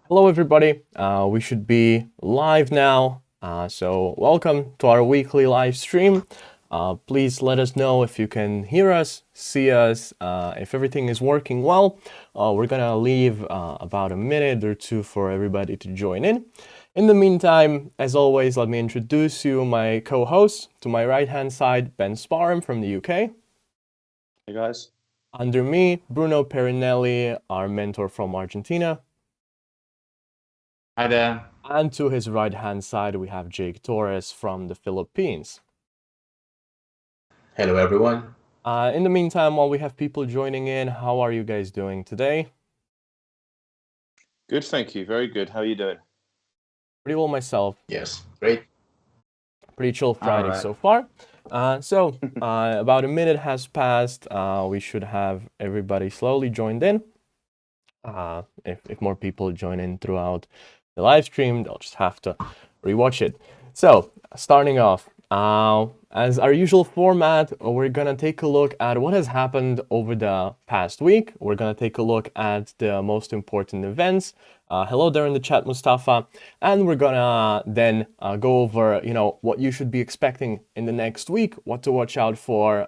Hello, everybody. We should be live now. So, welcome to our weekly live stream. Please let us know if you can hear us, see us, if everything is working well. We're gonna leave about a minute or two for everybody to join in. In the meantime, as always, let me introduce you my co-host. To my right-hand side, Ben Sparham from the UK. Hey guys. Under me, Bruno Perinelli, our mentor from Argentina. Hi there. And to his right-hand side, we have Jake Torres from the Philippines. Hello, everyone. In the meantime, while we have people joining in, how are you guys doing today? Good, thank you. Very good. How are you doing? Pretty well myself. Yes, great. Pretty chill Friday so far. About a minute has passed. We should have everybody slowly joined in. If more people join in throughout the live stream, they'll just have to rewatch it. So, starting off, as our usual format, we're gonna take a look at what has happened over the past week. We're gonna take a look at the most important events. Hello there in the chat, Mustafa. And we're gonna then go over, what you should be expecting in the next week, what to watch out for,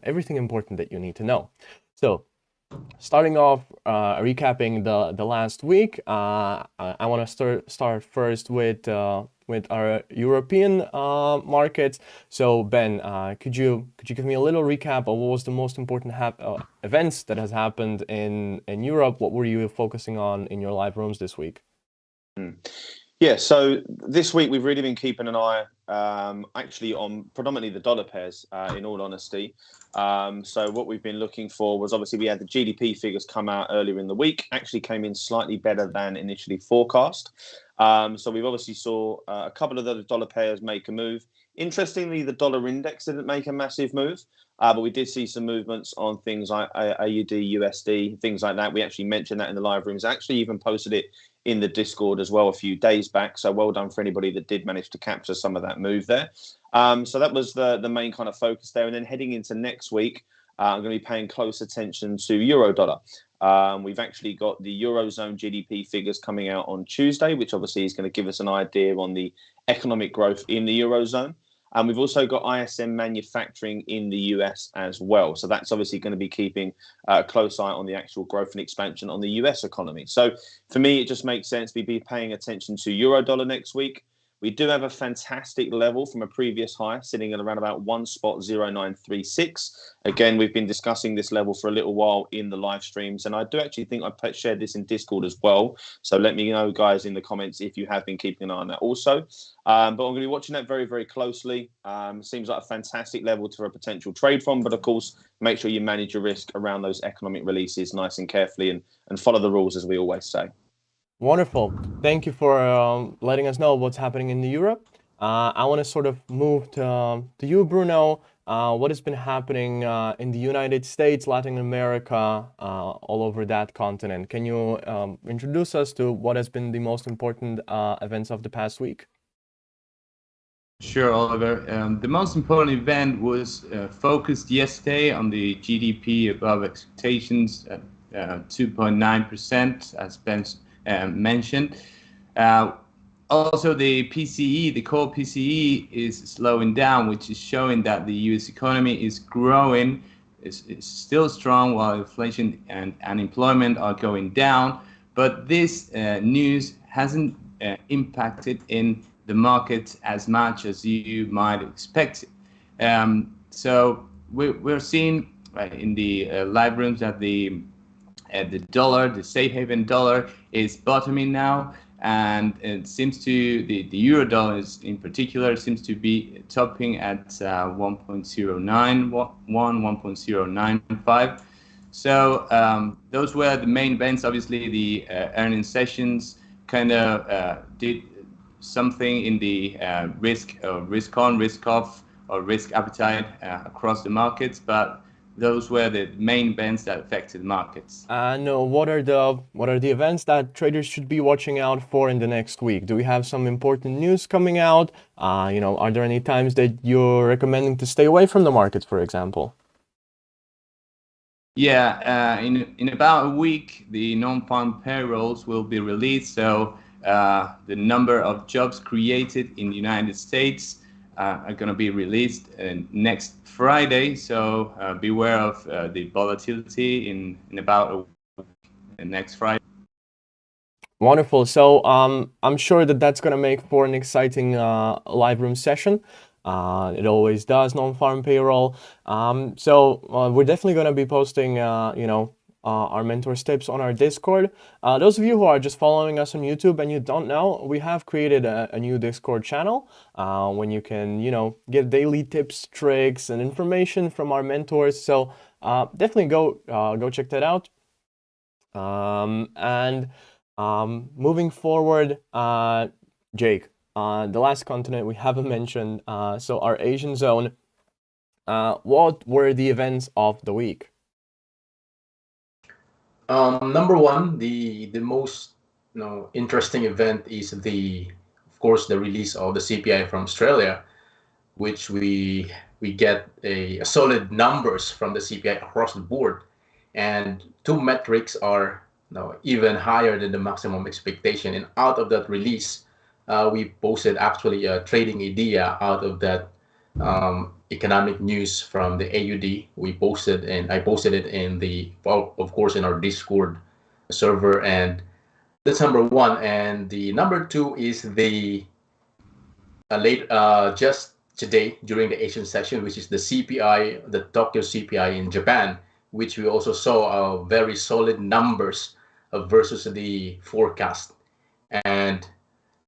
everything important that you need to know. So, starting off, recapping the last week, I want to start first with our European markets. So Ben, could you give me a little recap of what was the most important events that has happened in Europe? What were you focusing on in your live rooms this week? Yeah, so this week we've really been keeping an eye actually on predominantly the dollar pairs, in all honesty. So what we've been looking for was obviously we had the GDP figures come out earlier in the week, actually came in slightly better than initially forecast. So we've obviously saw a couple of the dollar pairs make a move. Interestingly, the dollar index didn't make a massive move, but we did see some movements on things like AUD, USD, things like that. We actually mentioned that in the live rooms, actually even posted it in the Discord as well a few days back. So well done for anybody that did manage to capture some of that move there. So that was the main kind of focus there. And then heading into next week, I'm going to be paying close attention to euro dollar. We've actually got the Eurozone GDP figures coming out on Tuesday, which obviously is going to give us an idea on the economic growth in the Eurozone. And we've also got ISM manufacturing in the US as well. So that's obviously going to be keeping a close eye on the actual growth and expansion on the US economy. So for me, it just makes sense to be paying attention to euro dollar next week. We do have a fantastic level from a previous high sitting at around about 1.0936. Again, we've been discussing this level for a little while in the live streams, and I do actually think I shared this in Discord as well. So let me know, guys, in the comments if you have been keeping an eye on that also. But I'm going to be watching that very, very closely. Seems like a fantastic level for a potential trade from, but of course, make sure you manage your risk around those economic releases nice and carefully and follow the rules, as we always say. Wonderful. Thank you for letting us know what's happening in Europe. I want to sort of move to you, Bruno. What has been happening in the United States, Latin America, all over that continent? Can you introduce us to what has been the most important events of the past week? Sure, Oliver. The most important event was focused yesterday on the GDP above expectations, 2.9%, as Ben mentioned. Also, the PCE, the core PCE, is slowing down, which is showing that the U.S. economy is growing. It's still strong while inflation and unemployment are going down. But this news hasn't impacted in the market as much as you might expect. So we're seeing in the live rooms that the dollar, the safe haven dollar, is bottoming now, and it seems to the euro dollar is in particular seems to be topping at 1.091, 1.095. So those were the main events. Obviously, the earnings sessions kind of did something in the risk on, risk off, or risk appetite across the markets, but those were the main events that affected markets. No, what are the events that traders should be watching out for in the next week? Do we have some important news coming out? Are there any times that you're recommending to stay away from the markets, for example? Yeah, in about a week, the non-farm payrolls will be released. So the number of jobs created in the United States are going to be released next Friday. So beware of the volatility in about a week, next Friday. Wonderful. So I'm sure that that's going to make for an exciting live room session. It always does, non-farm payroll. So we're definitely going to be posting, our mentors tips on our Discord. Those of you who are just following us on YouTube and you don't know, we have created a new Discord channel when you can, get daily tips, tricks, and information from our mentors. So definitely go check that out. Moving forward, Jake, the last continent we haven't mentioned, so our Asian zone, what were the events of the week? Number one, the most interesting event is of course, the release of the CPI from Australia, which we get a solid numbers from the CPI across the board, and two metrics are even higher than the maximum expectation. And out of that release, we posted actually a trading idea out of that economic news from the AUD. We posted, and I posted it in of course, in our Discord server, and that's number one. And the number two is the just today during the Asian session, which is the CPI, the Tokyo CPI in Japan, which we also saw very solid numbers versus the forecast. And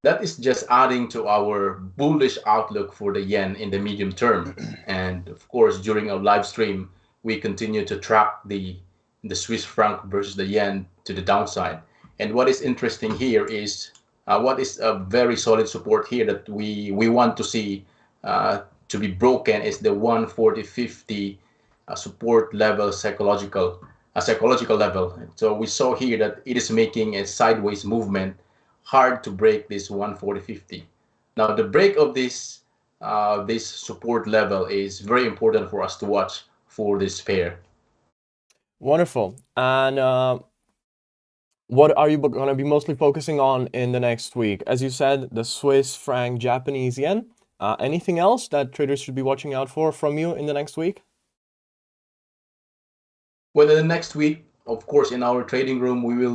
that is just adding to our bullish outlook for the yen in the medium term. And of course, during our live stream, we continue to track the Swiss franc versus the yen to the downside. And what is interesting here is what is a very solid support here that we want to see to be broken is the 140.50 support level, psychological level. So we saw here that it is making a sideways movement, hard to break this 140.50. Now the break of this support level is very important for us to watch for this pair. Wonderful. And what are you going to be mostly focusing on in the next week? As you said, the Swiss franc, Japanese yen. Anything else that traders should be watching out for from you in the next week? Well, in the next week, of course, in our trading room, we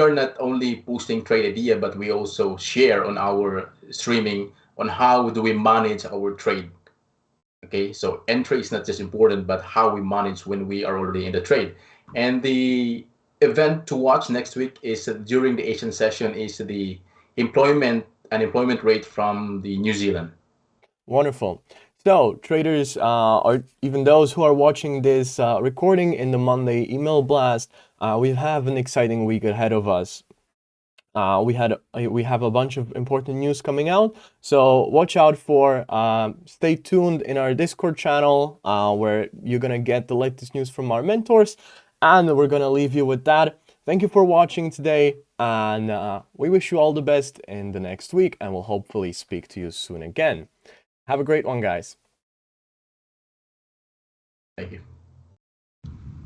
are not only posting trade idea, but we also share on our streaming on how do we manage our trade. Okay, so entry is not just important, but how we manage when we are already in the trade. And the event to watch next week is during the Asian session is the unemployment rate from the New Zealand. Wonderful. So traders, or even those who are watching this recording in the Monday email blast, we have an exciting week ahead of us. We have a bunch of important news coming out, so watch out for. Stay tuned in our Discord channel where you're gonna get the latest news from our mentors, and we're gonna leave you with that. Thank you for watching today, and we wish you all the best in the next week, and we'll hopefully speak to you soon again. Have a great one, guys. Thank you.